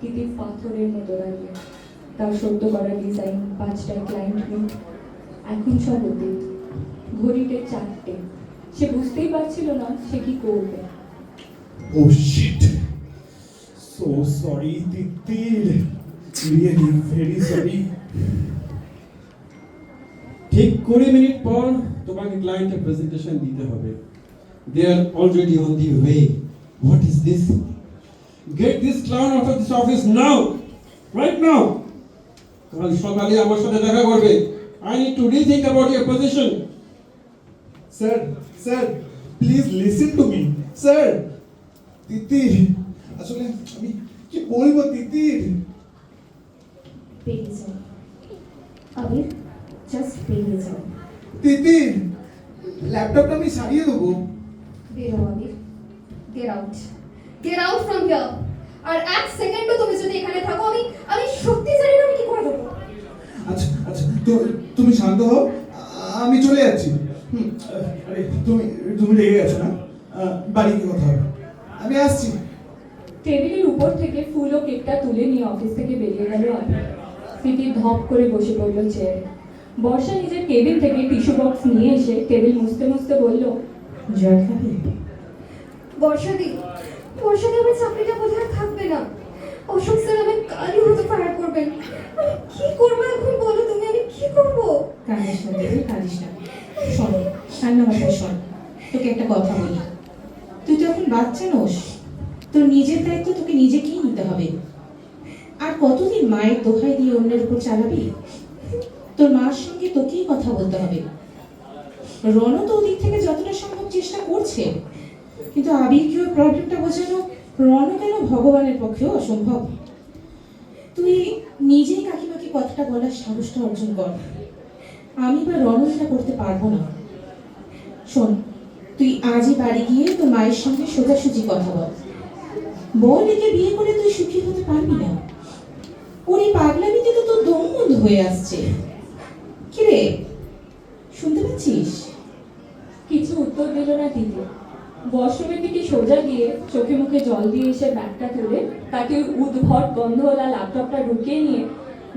তিতির পাথরের মতো দাঁড়িয়ে, তার সদ্য করা ডিজাইন, 5টা ক্লায়েন্ট মিট, এখন সব অতীত। ঘড়িতে 4টে, সে বুঝতেই পারছিল না সে কি করবে। Oh shit. So sorry তিতির, really very sorry. ঠিক 20 মিনিট পর তোমাকে ক্লায়েন্টের প্রেজেন্টেশন দিতে হবে। They are already on the way. What is this? Get this clown out of this office now, right now. কাল সকালে আমার সাথে দেখা করবে। I need to rethink about your position. Sir please listen to me sir. Titir, আসলে আমি কি বলবো তিতির। বেরিয়ে যাও আবির, জাস্ট বেরিয়ে যাও। তিতির, ল্যাপটপটা আমি সারিয়ে দেবো। বেরো আবির, গেট আউট ফ্রম হিয়ার। আর এক সেকেন্ডও তুমি যদি এখানে থাকো, আমি সত্যি জানি না আমি কি করে দেবো। আচ্ছা আচ্ছা, তো তুমি শান্ত হও, আমি চলে যাচ্ছি। আরে তুমি রেগে গেছো না? বাড়ি গিয়ে কথা হবে, আমি আসছি। টেবিলের উপর থেকে ফুল ও কেকটা তুলে নিয়ে অফিস থেকে বেরিয়ে গেল আবির। তিতির ধপ করে বসে পড়ল চেয়ারে। বর্ষা নিজের কেবিন থেকে টিস্যু বক্স নিয়ে এসে টেবিল মুছতে মুছতে বলল, জল খাবে? বর্ষাদি আমার চাকরিটা বোধহয় থাকবে না। অশোক স্যার আমি কালই হয়তো ফায়ার করবেন। আমি কি করবো এখন বলো তুমি, আমি কি করবো? কাঁদিস না দেবী, কাঁদিস না। শোন, কান্না মাথায় শোন, তোকে একটা কথা বলি। তুই তো এখন বাচ্চা নোস, তোর নিজের দায়িত্ব তোকে নিজেকেই নিতে হবে। আর কতদিন মায়ের দোহাই দিয়ে অন্যের উপর চালাবি? তোর মার সঙ্গে তোকেই কথা বলতে হবে। রণ তো ওদিক থেকে যতটা সম্ভব চেষ্টা করছে, কিন্তু আবিরকে ওই প্রবলেমটা বোঝানো রণ কেন ভগবানের পক্ষেও অসম্ভব। তুই নিজেই কাকিমাকে কথাটা বলার সাহসটা অর্জন কর। আমি বা রণ এটা করতে পারবো না। শোন, তুই আজই বাড়ি গিয়ে তোর মায়ের সঙ্গে সোজাসুজি কথা বল একে বিয়ে করে তুই সুখী হতে পারবি না। ওর এই পাগলামিতে তো তোর দম বন্ধ হয়ে আসছে। কিরে, শুনতে পাচ্ছিস? কিছু উত্তর দিল না তিতির। ওয়াশরুমের দিকে সোজা গিয়ে চোখে মুখে জল দিয়ে এসে ব্যাগটা তুলে তাকে ওই উদ্ভট গন্ধওয়ালা ল্যাপটপটা ঢুকিয়ে নিয়ে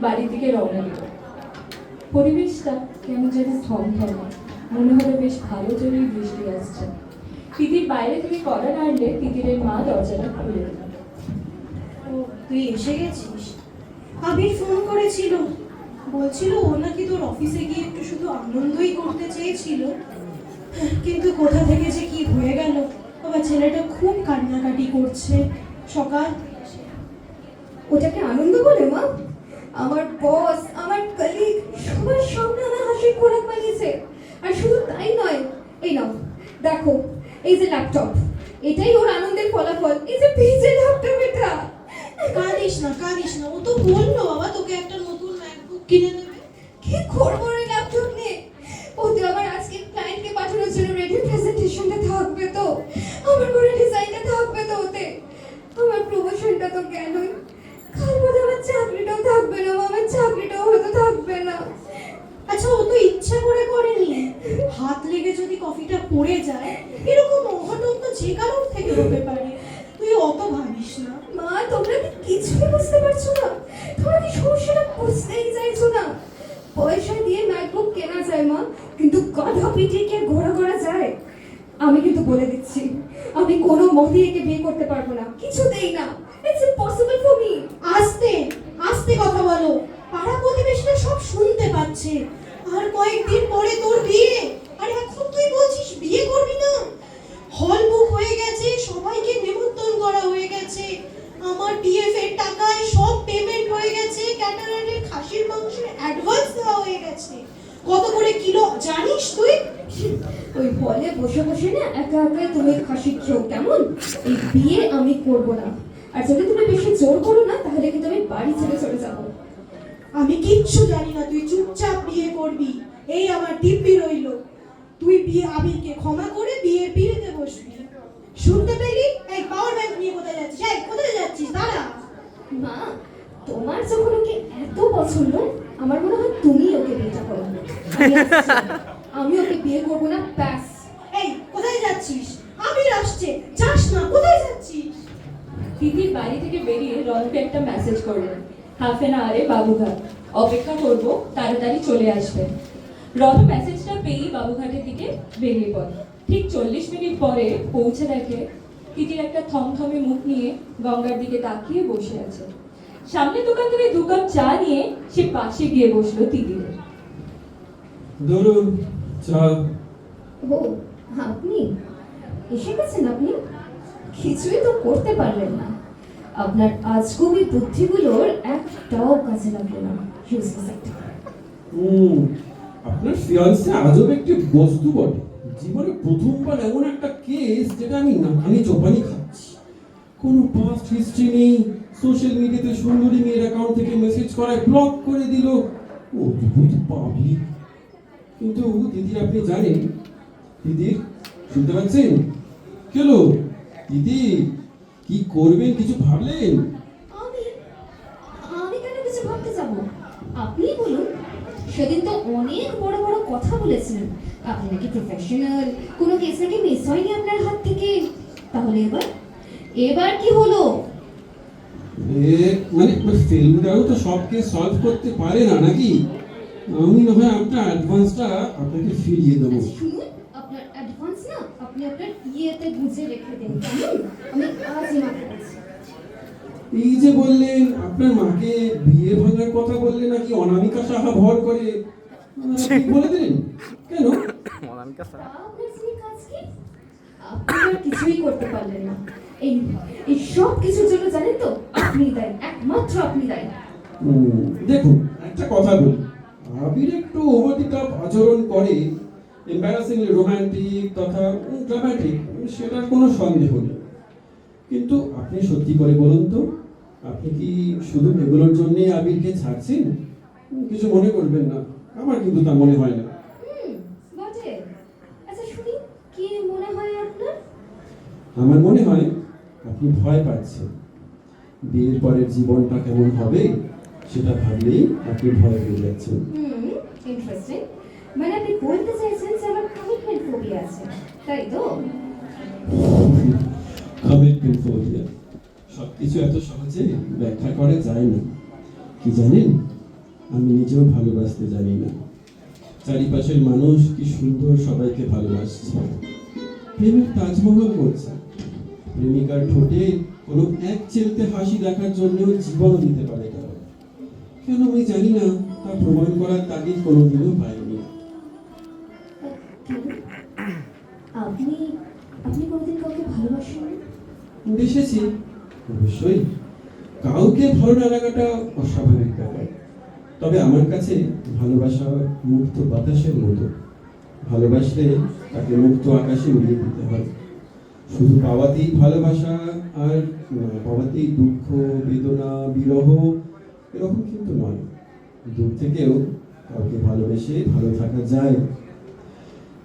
বাড়ির দিকে রওনা দিল। পরিবেশটা কেমন যেন থমথমে, মনে হলো বেশ ভালো জোরেই বৃষ্টি আসছে। তিতির বাইরে থেকে কড়া নাড়লে তিতিরের মা দরজাটা খুলে দিল। ও, তুই এসে গেছিস? আবির ফোন করেছিল, বলছিল ও নাকি তোর অফিসে গিয়ে একটু শুধু আনন্দই করতে চেয়েছিল, কিন্তু কোথা থেকে যে কি হয়ে গেল। বাবা, ছেলেটা খুব কান্নাকাটি করছে সকাল। ওটাকে আনন্দ বলে মা? আমার বস, আমার কলিগ, সবার সামনে আমার হাসি খোরাক বানিয়েছে। আর শুধু তাই নয়, এই নাও দেখো, এই যে ল্যাপটপ, এটাই ওর আনন্দের ফলাফল। এই যে ভিজে ল্যাপটপ এটা। কাঁদিস না, ও তো বললো বাবা তোকে একটা নতুন ম্যাকবুক কিনে দেবে। কি করবো আচ্ছা ও তো ইচ্ছা করে করেনি, হাত লেগে যদি কফিটা পড়ে যায় এরকম অঘটন তো যে কারোর থেকে হতে পারে, তুই অত ভাবিস না। মা, তোমরা কি কিছুই বুঝতে পারছো না? তোমরা কি সমস্যাটা বুঝতেই চাইছো না? পয়সা দিয়ে ম্যাকবুক কেনা যায় মা, কিন্তু গাধা পিটিয়ে কি আর ঘোরা করা যায়? আমি কিন্তু বলে দিচ্ছি, আমি কোনো মতেই একে বিয়ে করতে পারবো না, কিছুতেই না। It's impossible for me. আস্তে আস্তে কথা বলো, পাড়া প্রতিবেশীরা সব শুনতে পাচ্ছে। আর কয়েকদিন পরে তোর বিয়ে, আর এখন তুই বলছিস বিয়ে করবি না? হল বুক হয়ে গেছে, সবাইকে নেমন্তন্ন করা হয়ে গেছে, আমার পিএফ এর টাকায় সব পেমেন্ট হয়ে গেছে, ক্যাটারারের খাসির মাংসের অ্যাডভান্স দেওয়া হয়ে গেছে। কত করে কিলো জানিস তুই? ওই হলে বসে বসে না একা একাই তুমি খাসি খেও কেমন? এই বিয়ে আমি করব না, আর যদি তুমি বেশি জোর করো না তাহলে কিন্তু আমি বাড়ি ছেড়ে চলে যাবো। আমি কিচ্ছু জানি না, তুই চুপচাপ বিয়ে করবি, এই আমার দিব্যি রইল। তুই বিয়ে আবিরকে ক্ষমা করে বিয়ের পিড়িতে বসবি। শুনতে পেলি? এই পাওয়ার ব্যাংক নিয়ে কোথায় যাচ্ছিস? এই কোথায় যাচ্ছিস? দাঁড়া। মা, তোমার যখন ওকে এত পছন্দ, আমার মনে হয় তুমি ওকে বিয়েটা করো। আমি ওকে বিয়ে করবো না, ব্যাস। এই কোথায় যাচ্ছিস? আবির আসছে, যাস না, কোথায় যাচ্ছিস? তিতির বাড়ি থেকে বেরিয়ে রনকে একটা মেসেজ করলেন, হাফ এন আওয়ারে বাবুঘাট, অপেক্ষা করব, তাড়াতাড়ি চলে আসবেন। রন মেসেজটা পেয়েই বাবুঘাটের দিকে বেরিয়ে পড়ে। ঠিক 40 মিনিট পরে পৌঁছে দেখে তিতির একটা থমথমে মুখ নিয়ে গঙ্গার দিকে তাকিয়ে বসে আছে। সামনে দোকান থেকে 2 কাপ চা নিয়ে সে পাশে গিয়ে বসলো তিতিরের। ধরুন চা। ও, আপনি এসে গেছেন? আপনি কিছুই তো করতে পারলেন না। আপনার আজগুবি বুদ্ধিগুলোর একটাও কাজে লাগলো না। Useless একটা। আপনার ফিয়ান্সে আজব একটি বস্তু বটে। জীবনে প্রথমবার এমন একটা কেস যেটা আমি নাকানি চোপানি খাচ্ছি। কোনো পাস্ট হিস্ট্রি নেই, সোশ্যাল মিডিয়াতে সুন্দরী মেয়ের অ্যাকাউন্ট থেকে মেসেজ করায় ব্লক করে দিল। অদ্ভুত পাবলিক। কিন্তু দিদির, আপনি জানেন দিদির, শুনতে পাচ্ছেন? কেন দিদি, কি করবেন কিছু ভাবলেন? আমি আমি কেন কিছু ভাবতে যাব? আপনি বলুন। সেদিন তো অনেক বড় বড় কথা বলেছিলেন, আপনি নাকি প্রফেশনাল, কোনো কেস নাকি মিস হয়নি আপনার হাত থেকে। তাহলে এবার কি হলো? মানে ফেলুদাও তো সব কেস সলভ করতে পারে না নাকি? আমি না হয় আপনার অ্যাডভান্সটা আপনাকে ফিরিয়ে দেবো। শুনুন, আপনার অ্যাডভান্স না আপনি আপনার ইয়েতে গুজে রেখে দিন, কেমন? আমি আজই মাকে বলছি। এই যে বললেন আপনার মাকে বিয়ে ভাঙার কথা বললেন নাকি অনামিকা সাহা ভর করে, আপনি বলে দিলেন কেন? অনামিকা স্যার তা আপনার যিনি কাজ কি? আপনি আর কিছুই করতে পারলেন না। এই এই সব কিছুর জন্য জানেন তো আপনি দায়ী, একমাত্র আপনি দায়ী। দেখুন, একটা কথা বলি, আবির একটু ওভার দি টপ আচরণ করে, এম্বারাসিংলি রোমান্টিক তথা ড্রামাটিক, সেটার কোনো সন্দেহ নেই। কিন্তু আপনি সত্যি করে বলুন তো, আপনি কি শুধু এগুলোর জন্যই আবিরকে ছাড়ছেন? কিছু মনে করবেন না, আমার কিন্তু তা মনে হয় না। বটে। আচ্ছা শুনি, কি মনে হয় আপনার? আমার মনে হয় আপনি ভয় পাচ্ছেন। বিয়ের পরের জীবনটা কেমন হবে সেটা ভাবলেই আপনি ভয় পেয়ে যাচ্ছেন। ইন্টারেস্টিং। মানে আপনি বলতে চাইছেন যে আমার কমিটমেন্ট ফোবিয়া আছে, তাই তো? কমিটমেন্ট ফোবিয়া সবকিছু এত সহজে ব্যাখ্যা করা যায় না। কি জানেন, আমি নিজেও ভালোবাসতে জানি না। চারিপাশের মানুষ কি সুন্দর সবাইকে ভালোবাসছে, প্রেমের তাজমহল করছে। প্রেমিকার ঠোঁটে কোনো এক চেলতে হাসি দেখার জন্য জীবনও দিতে পারে তারা। কেন আমি জানি না, তা প্রমাণ করার তাগিদ কোনোদিনও পাইনি। আপনি আপনি কোনোদিন কাউকে ভালোবাসেন? বেসেছি অবশ্যই, কাউকে ভালো না লাগাটা অস্বাভাবিক ব্যাপার। তবে আমার কাছে ভালোবাসা মুক্ত বাতাসের মতো। ভালোবাসলে তাকে মুক্ত আকাশে উড়িয়ে দিতে হয়। শুধু পাওয়াতেই ভালোবাসা আর না পাওয়াতেই দুঃখ, বেদনা, বিরহ এরকম কিন্তু নয়। দূর থেকেও কাউকে ভালোবেসে ভালো থাকা যায়।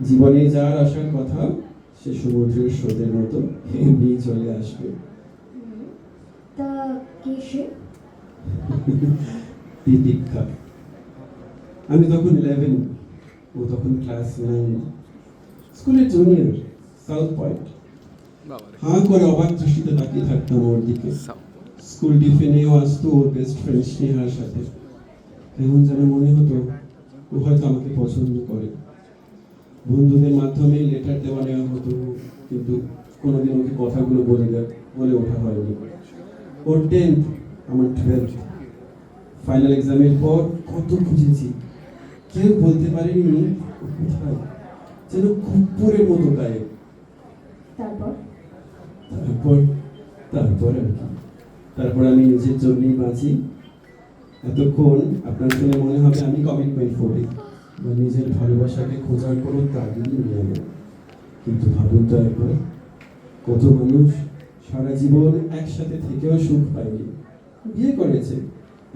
জীবনে যার আসার কথা সে সমুদ্রের স্রোতের মতো এমনি চলে আসবে। তা কে সে? তিতিক্ষা। আমি তখন 11, ও তখন ক্লাস 9, স্কুলের জুনিয়র, সাউথ পয়েন্ট। বাবারে হাঁ করে অবাক দৃষ্টিতে তাকিয়ে থাকতাম ওর দিকে। স্কুল টিফিনেও আসতো ওর বেস্ট ফ্রেন্ড স্নেহার সাথে। কেমন যেন মনে হতো ও হয়তো আমাকে পছন্দ করে। বন্ধুদের মাধ্যমে লেটার দেওয়া নেওয়া হতো, কিন্তু কোনোদিন ওকে কথাগুলো বলে ওঠা হয়নি। ওর 10th, আমার 12th। ফাইনাল এক্সামের পর কত খুঁজেছি, কেউ বলতে পারেনি ও কোথায়, যেন কুকুরের মতো গায়ে। তারপর তারপর তারপর আর কি, তারপর আমি নিজের জন্যই বাঁচি। এতক্ষণ আপনার শুনে মনে হবে আমি কমিটমেন্ট করি বা নিজের ভালোবাসাকে খোঁজার কোনো তাগিদ নিয়ে নেই, কিন্তু ভাবুন তো একবার, কত মানুষ সারা জীবন একসাথে থেকেও সুখ পায়নি, বিয়ে করেছে,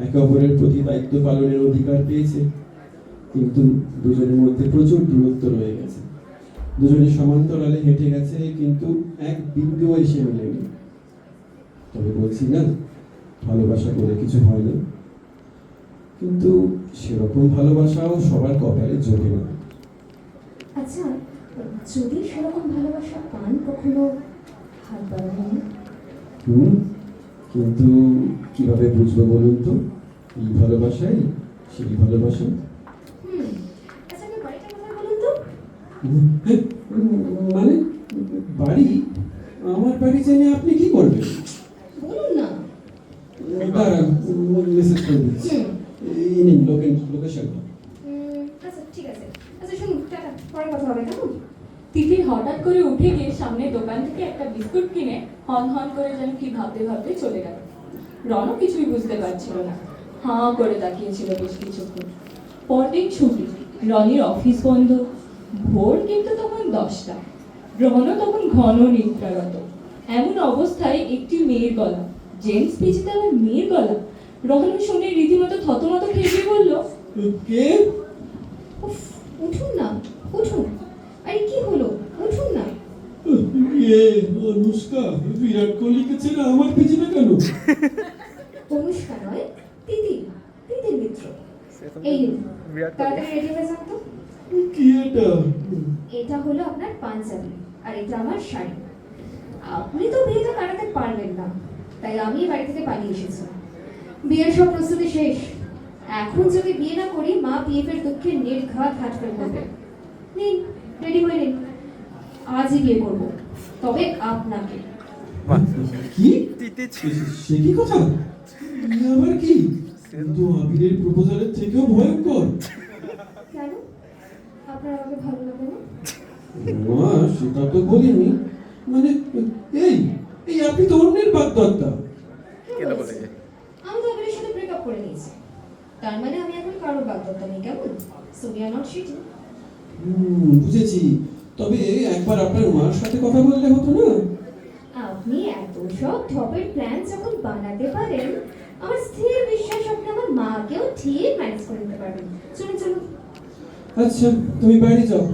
একে অপরের প্রতি দায়িত্ব পালনের অধিকার পেয়েছে, কিন্তু দুজনের মধ্যে প্রচুর দূরত্ব রয়ে গেছে। দুজনে সমান্তরালে হেঁটে গেছে, কিন্তু এক বিন্দুও এসে মেলেনি। তবে বলছি না, ভালোবাসা করে কিছু হয় না, কিন্তু সেরকম ভালোবাসাও সবার কপালে জোটে না। আচ্ছা, যদি সেরকম ভালোবাসা পান কখনো, হাত বাড়াবেন না? কিন্তু কিভাবে বুঝবো বলুন তো, এই ভালোবাসাই সেই ভালোবাসা? আচ্ছা, আপনার বাড়িটা কোথায় বলুন তো? হ্যাঁ, মানে বাড়ি? আমার বাড়ি জেনে আপনি কি করবেন? বলুন না। দাঁড়ান, মেসেজ করে দিচ্ছি। এই নিন লোকেশন। আচ্ছা, ঠিক আছে। আচ্ছা শুনুন, টাটা, পরে কথা হবে, কেমন? তিতির হঠাৎ করে উঠে গিয়ে সামনের দোকান থেকে একটা বিস্কুট কিনে হন হন করে যেন কি ভাবতে ভাবতে চলে গেল। রণ কিছুই বুঝতে পারছিল না, হাঁ করে তাকিয়েছিল বেশ কিছুক্ষণ। পরদিন ছুটি, রনির অফিস বন্ধ। ভোর কিন্তু তখন 10টা। রণও তখন ঘন নিদ্রাগত। এমন অবস্থায় একটি মেয়ের গলা, জেন্টস পিচিতে আবার মেয়ের গলা, রণ শুনে রীতিমতো থতমত খেয়ে বলল, কে? উফ, উঠুন না, উঠুন। আরে কি হলো, উঠুন না। অনুষ্কা বিরাট কোহলিকে ছেড়ে আমার পিছনে কেন? অনুষ্কা নয়, তিতির, তিতির মিত্র। এই নিন, তাড়াতাড়ি রেডি হয়ে যান তো। কি এটা? এটা হলো আপনার পাঞ্জাবি, আর এটা আমার শাড়ি। আপনি তো বিয়েটা কাটাতে পারবেন না, তাই আমি বাড়ি থেকে পালিয়ে এসেছি। বিয়ের সব প্রস্তুতি শেষ। এখন যদি বিয়ে না করি, মা পিএফ এর দুঃখে নির্ঘাত হাত ফেল করবে। নিন, রেডি হয়ে নিন। আজই বিয়ে করব, তবে আপনাকে। কি? তিতে সে কি কথা? আবার কি? কিন্তু আবিরের প্রপোজালের থেকেও ভয়ঙ্কর। কেন? আপনার আমাকে ভালো লাগে না? না, সেটা তো বলিনি। মানে এই এই আপনি তো অন্যের বাগদত্তা। কেন বলে? আমি তো আবিরের সাথে ব্রেকআপ করে নিয়েছি, তার মানে আমি এখন কারোর বাগদত্তা নেই, কেমন? So we are not cheating. বুঝেছি। তবে একবার আপনার মার সাথে কথা বললে হতো না? আপনি এত সব ঢপের প্ল্যান যখন বানাতে পারেন, আমার স্থির বিশ্বাস আপনি আমার মাকেও ঠিক ম্যানেজ করে নিতে পারবেন। চলুন চলুন। আচ্ছা, তুমি বাড়ি যাও।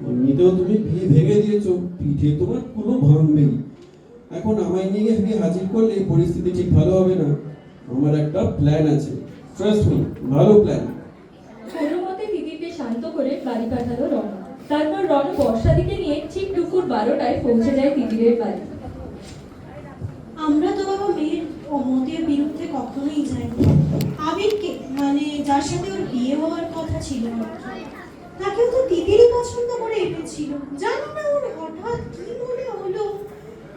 এমনিতেও তুমি বিয়ে ভেঙে দিয়েছো, পিঠে তোমার কোনো ভাঙবেই। এখন আমায় নিয়ে গিয়ে হাজির করলে পরিস্থিতি ঠিক ভালো হবে না। আমার একটা প্ল্যান আছে, ট্রাস্ট মি, ভালো প্ল্যান। কোনো মতে তিতিরকে শান্ত করে বাড়ি পাঠালো রণ। তারপর রণ বর্ষাদিকে নিয়ে ঠিক দুপুর 12টায় পৌঁছে যায় তিতিরের বাড়ি। আমরা তো বাবা মেয়ের মতের বিরুদ্ধে কখনোই যাইনি। আবিরকে, মানে যার সাথে ওর বিয়ে হওয়ার কথা ছিল আর কি, তাকেও তো তিতিরই পছন্দ করে এসেছিল। জানি না ওর হঠাৎ কি মনে হলো,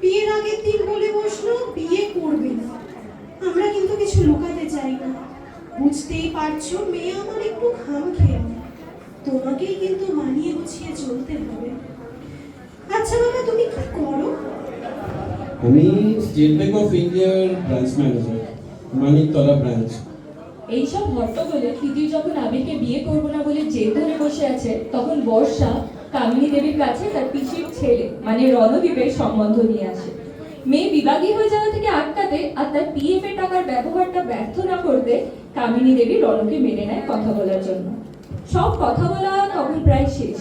বিয়ের আগের দিন বলে বসলো বিয়ে করবে না। আমরা কিন্তু কিছু লুকাতে চাই না, বুঝতেই পারছো মেয়ে আমার একটু খামখেয়াল। তোমাকেই কিন্তু মানিয়ে গুছিয়ে চলতে হবে। আচ্ছা বাবা, তুমি কি করো? আমি স্টেট ব্যাংক অফ ইন্ডিয়ার ব্রাঞ্চ ম্যানেজার, মানিকতলা ব্রাঞ্চ। এইসব হট্টগোলে তিতির যখন আবিরকে বিয়ে করবো না বলে জেদ ধরে বসে আছে, তখন বর্ষা কামিনী দেবীর কাছে তার পিসির ছেলে মানে রণদীপের সম্বন্ধ নিয়ে আসে। মেয়ে বিবাদী হয়ে যাওয়া থেকে আটকাতে আর তার পিএফ এর টাকার ব্যবহারটা ব্যর্থ না করতে কামিনী দেবী রণকে মেনে নেয় কথা বলার জন্য। সব কথা বলা তখন প্রায় শেষ।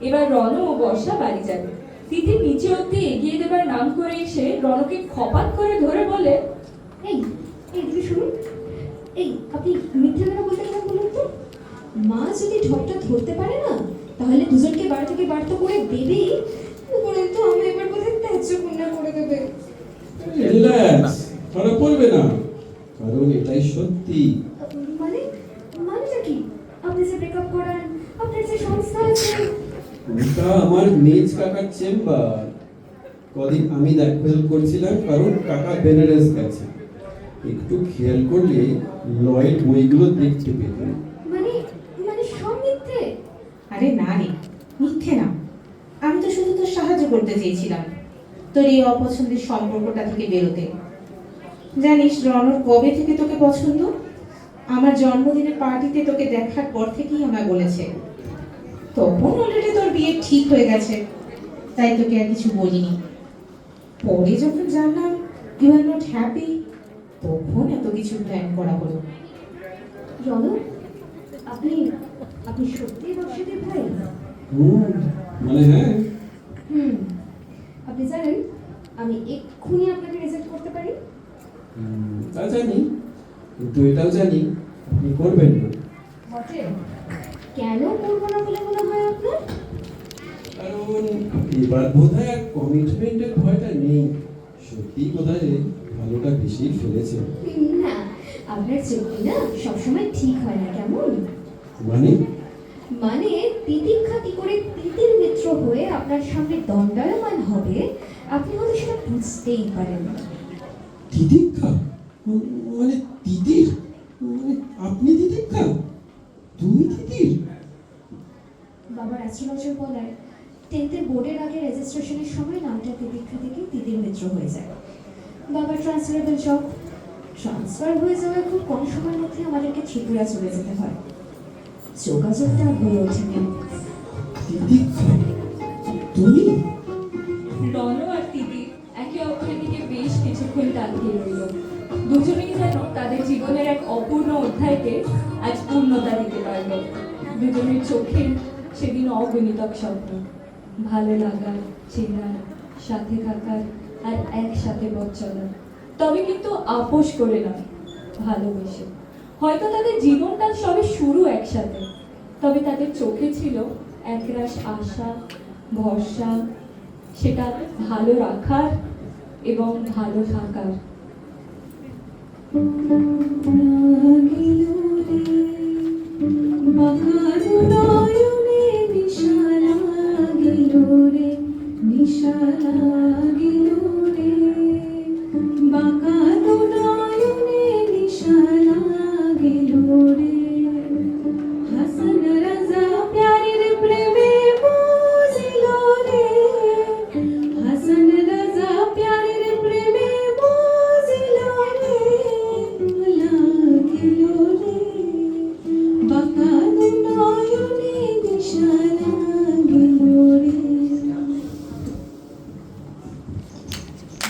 এবার রণ ও বর্ষা বাড়ি যাবে। তিতির নিচে অব্দি এগিয়ে দেবার নাম করে এসে রণকে খপাত করে ধরে বলে, এই এই দিদি শুনুন, এই আপনি মিথ্যে কথা বলতে কেন বলুন তো? মা যদি ঢপটা ধরতে পারে না, তাহলে দুজনকে বাড়ি থেকে বাড়তো করে দেবেই, উপরন্তু আমি এবার বোধহয় ত্যায্য কন্যা করে দেবে। রিল্যাক্স, ধরা পড়বে না, কারণ এটাই সত্যি। মানে মানেটা কি? আপনি যে ব্রেকআপ করান, আপনার যে সংস্থা আছে। ওটা আমার মেজ কাকার চেম্বার। কদিন আমি দেখভাল করছিলাম কারণ কাকা বেনারস গেছে। একটু খেয়াল করলে লয়েড বইগুলো দেখতে পেতেন। মানে মানে সব মিথ্যে? আরে না রে, মিথ্যে না। আমি তো শুধু তোর সাহায্য করতে চেয়েছিলাম তোর এই অপছন্দের সম্পর্কটা থেকে বেরোতে। জানিস রনর কবে থেকে তোকে পছন্দ? আমার জন্মদিনের পার্টিতে তোকে দেখার পর থেকেই আমায় বলেছে। তখন অলরেডি তোর বিয়ে ঠিক হয়ে গেছে, তাই তোকে আর কিছু বলিনি। পরে যখন জানলাম ইউ আর নট হ্যাপি, তখন এত কিছু প্ল্যান করা হলো। রণ, আপনি আপনি সত্যিই বর্ষাদের ভাই? মানে হ্যাঁ। আপনি জানেন আমি এক্ষুনি আপনাকে রিজেক্ট করতে পারি। তা জানি, কিন্তু এটাও জানি আপনি করবেন না। বটে? কেন করবো না বলে মনে হয় আপনার? কারণ এবার বোধহয় আর কমিটমেন্টের ভয়টা নেই। সত্যি বোধহয় ভালোটা বেশি ফেলেছে। না, আপনার চুক্তি না সবসময় ঠিক হয় না, কেমন? মানে মানে তিতিক্ষা কি করে তিতির মিত্র হয়ে আপনার সামনে দণ্ডায়মান হবে, আপনি হয়তো সেটা বুঝতেই পারেন না। তিতিক্ষা? মানে তিতির? মানে আপনি তিতিক্ষা? তুমি তিতির? বাবার অ্যাস্ট্রোলজার বলায় 10th বোর্ডের আগে রেজিস্ট্রেশনের সময় নামটা তিতিক্ষা থেকে তিতির মিত্র হয়ে যায়। বাবার ট্রান্সফারেবল জব, ট্রান্সফার হয়ে যাওয়ার খুব কম সময়ের মধ্যে আমাদেরকে ত্রিপুরা চলে যেতে হয়। যোগাযোগটা হয়ে ওঠেনি। তিতিক্ষা? তুমি? রণ আর তিতি একে অপরের দিকে বেশ কিছুক্ষণ তাকিয়ে রইল। দুজনেই যেন তাদের জীবনের এক অপূর্ণ অধ্যায়কে আজ পূর্ণতা দিতে পারল। দুজনের চোখে সেদিন অগণিতক স্বপ্ন, ভালো লাগার, চেনার, সাথে থাকার আর একসাথে পথ চলার। তবে কিন্তু আপোষ করে নয়, ভালোবেসে। হয়তো তাদের জীবনটা সবে শুরু একসাথে, তবে তাদের চোখে ছিল একরাশ আশা, ভরসা, সেটা ভালো রাখার এবং ভালো থাকার। বাঁকা নয়ন